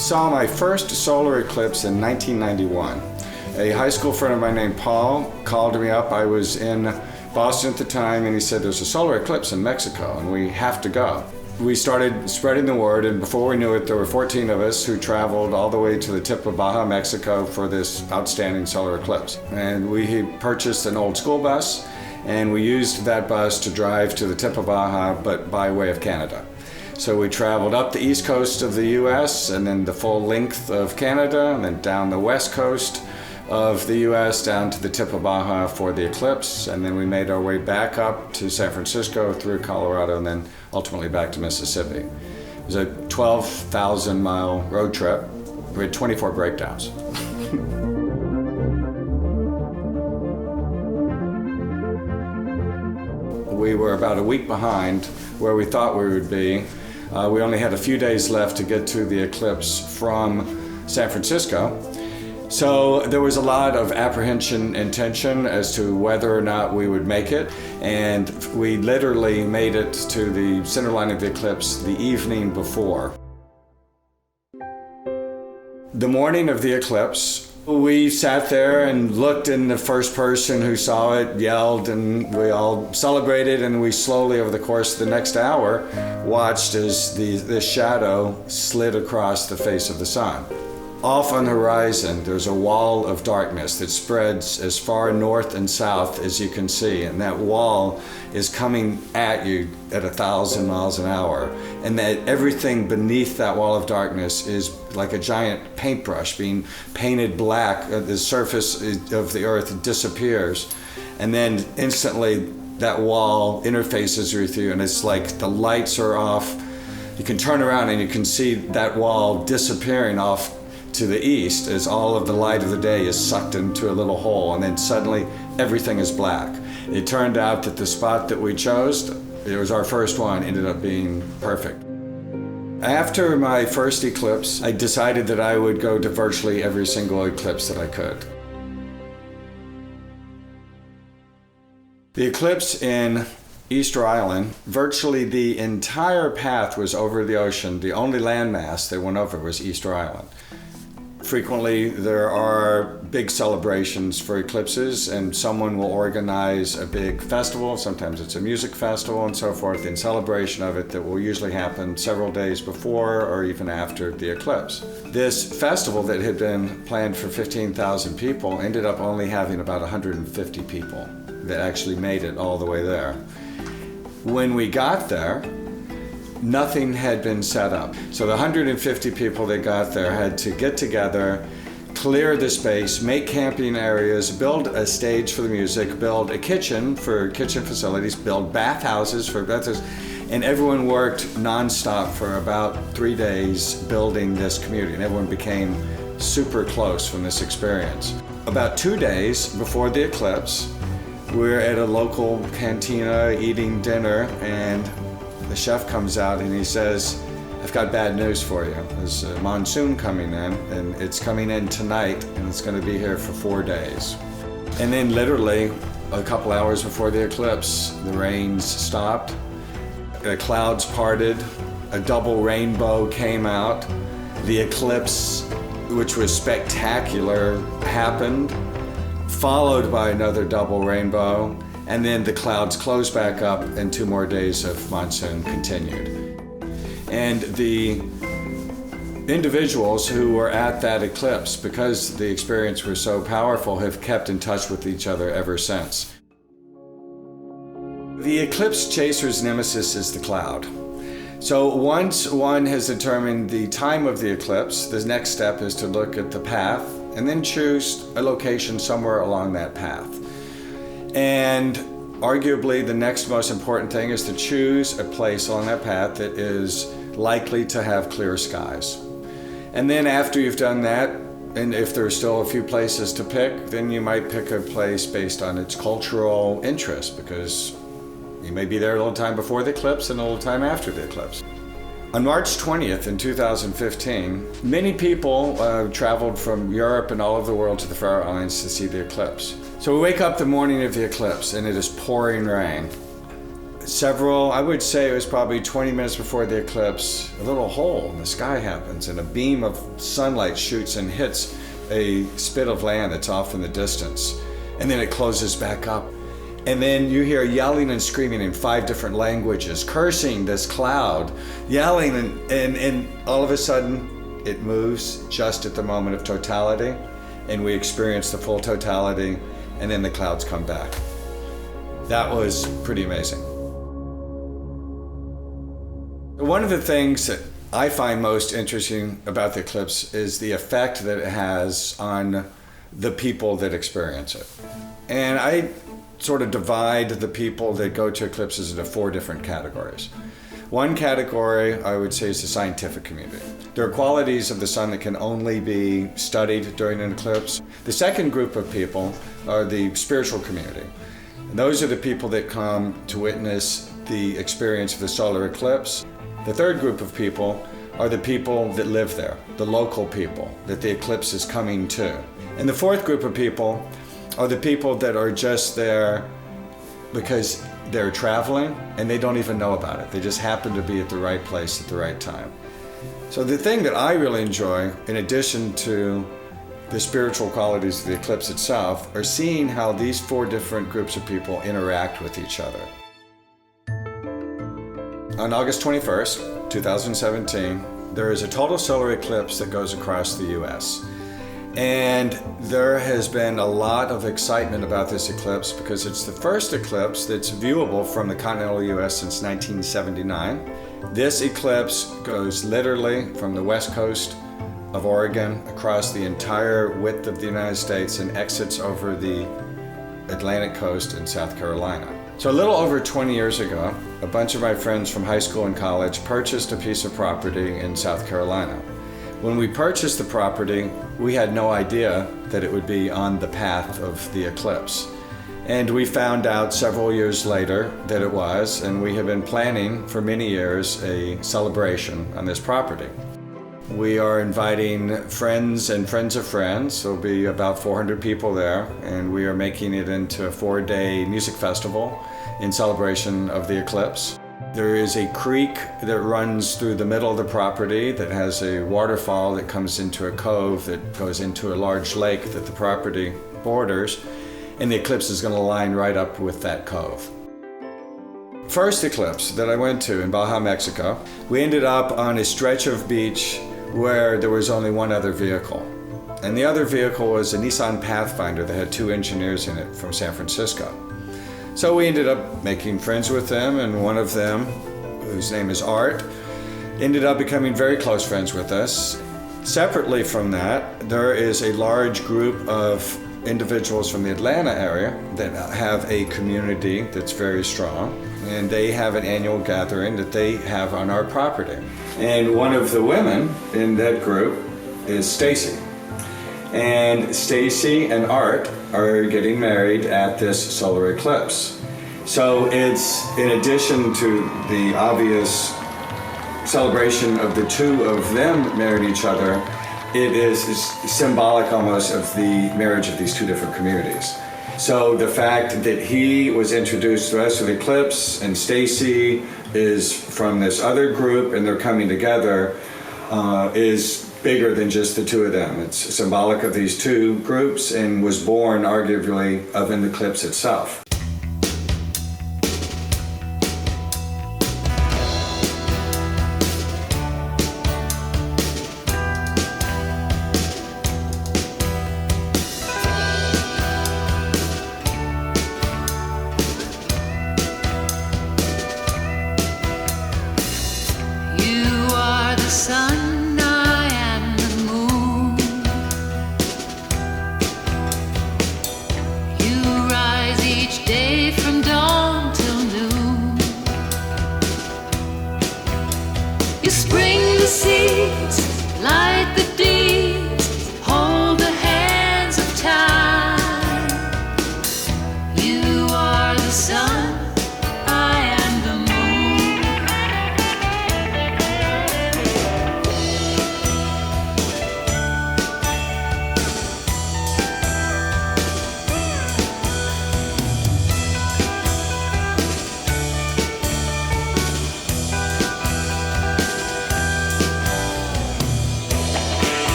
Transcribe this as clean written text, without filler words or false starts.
saw my first solar eclipse in 1991. A high school friend of mine named Paul called me up. I was in Boston at the time, and he said, there's a solar eclipse in Mexico and we have to go. We started spreading the word, and before we knew it, there were 14 of us who traveled all the way to the tip of Baja Mexico for this outstanding solar eclipse. And we purchased an old school bus, and we used that bus to drive to the tip of Baja, but by way of Canada. So we traveled up the east coast of the US, and then the full length of Canada, and then down the west coast of the US down to the tip of Baja for the eclipse, and then we made our way back up to San Francisco through Colorado and then ultimately back to Mississippi. It was a 12,000 mile road trip. We had 24 breakdowns. We were about a week behind where we thought we would be. We only had a few days left to get to the eclipse from San Francisco. So there was a lot of apprehension and tension as to whether or not we would make it. And we literally made it to the center line of the eclipse the evening before. The morning of the eclipse, we sat there and looked, and the first person who saw it yelled, and we all celebrated, and we slowly, over the course of the next hour, watched as the shadow slid across the face of the sun. Off on the horizon, there's a wall of darkness that spreads as far north and south as you can see, and that wall is coming at you at 1,000 miles an hour, and that everything beneath that wall of darkness is like a giant paintbrush being painted black. The surface of the earth disappears, and then instantly that wall interfaces with you, and it's like the lights are off. You can turn around and you can see that wall disappearing off to the east as all of the light of the day is sucked into a little hole, and then suddenly everything is black. It turned out that the spot that we chose, it was our first one, ended up being perfect. After my first eclipse, I decided that I would go to virtually every single eclipse that I could. The eclipse in Easter Island, virtually the entire path was over the ocean. The only landmass that went over was Easter Island. Frequently, there are big celebrations for eclipses, and someone will organize a big festival. Sometimes it's a music festival and so forth in celebration of it that will usually happen several days before or even after the eclipse. This festival that had been planned for 15,000 people ended up only having about 150 people that actually made it all the way there. When we got there, nothing had been set up. So the 150 people that got there had to get together, clear the space, make camping areas, build a stage for the music, build a kitchen for kitchen facilities, build bathhouses for bathhouses, and everyone worked nonstop for about 3 days building this community, and everyone became super close from this experience. About 2 days before the eclipse, we're at a local cantina eating dinner, and the chef comes out and he says, I've got bad news for you. There's a monsoon coming in, and it's coming in tonight, and it's going to be here for 4 days. And then literally a couple hours before the eclipse, the rains stopped, the clouds parted, a double rainbow came out, the eclipse, which was spectacular, happened, followed by another double rainbow, and then the clouds closed back up and 2 more days of monsoon continued. And the individuals who were at that eclipse, because the experience was so powerful, have kept in touch with each other ever since. The eclipse chaser's nemesis is the cloud. So once one has determined the time of the eclipse, the next step is to look at the path and then choose a location somewhere along that path. And arguably the next most important thing is to choose a place along that path that is likely to have clear skies. And then after you've done that, and if there's still a few places to pick, then you might pick a place based on its cultural interest, because you may be there a little time before the eclipse and a little time after the eclipse. On March 20th in 2015, many people traveled from Europe and all over the world to the Faroe Islands to see the eclipse. So we wake up the morning of the eclipse and it is pouring rain. I would say it was probably 20 minutes before the eclipse, a little hole in the sky happens and a beam of sunlight shoots and hits a spit of land that's off in the distance. And then it closes back up. And then you hear yelling and screaming in 5 different languages, cursing this cloud, yelling, and all of a sudden it moves just at the moment of totality, and we experience the full totality, and then the clouds come back. That was pretty amazing. One of the things that I find most interesting about the eclipse is the effect that it has on the people that experience it. And I sort of divide the people that go to eclipses into 4 different categories. One category, I would say, is the scientific community. There are qualities of the sun that can only be studied during an eclipse. The second group of people are the spiritual community. And those are the people that come to witness the experience of the solar eclipse. The third group of people are the people that live there, the local people that the eclipse is coming to. And the fourth group of people are the people that are just there because they're traveling and they don't even know about it. They just happen to be at the right place at the right time. So the thing that I really enjoy, in addition to the spiritual qualities of the eclipse itself, are seeing how these 4 different groups of people interact with each other. On August 21st, 2017, there is a total solar eclipse that goes across the US. And there has been a lot of excitement about this eclipse because it's the first eclipse that's viewable from the continental US since 1979. This eclipse goes literally from the west coast of Oregon across the entire width of the United States and exits over the Atlantic coast in South Carolina. So a little over 20 years ago, a bunch of my friends from high school and college purchased a piece of property in South Carolina. When we purchased the property, we had no idea that it would be on the path of the eclipse. And we found out several years later that it was, and we have been planning for many years a celebration on this property. We are inviting friends and friends of friends. There'll be about 400 people there, and we are making it into a 4-day music festival in celebration of the eclipse. There is a creek that runs through the middle of the property that has a waterfall that comes into a cove that goes into a large lake that the property borders, and the eclipse is going to line right up with that cove. First eclipse that I went to in Baja Mexico, we ended up on a stretch of beach where there was only one other vehicle. And the other vehicle was a Nissan Pathfinder that had 2 engineers in it from San Francisco. So we ended up making friends with them, and one of them, whose name is Art, ended up becoming very close friends with us. Separately from that, there is a large group of individuals from the Atlanta area that have a community that's very strong, and they have an annual gathering that they have on our property. And one of the women in that group is Stacy. And Stacy and Art are getting married at this solar eclipse. So it's, in addition to the obvious celebration of the 2 of them marrying each other, it is symbolic almost of the marriage of these 2 different communities. So the fact that he was introduced to us to the eclipse and Stacy is from this other group and they're coming together is bigger than just the 2 of them. It's symbolic of these 2 groups and was born arguably of an eclipse itself. You are the sun. You spring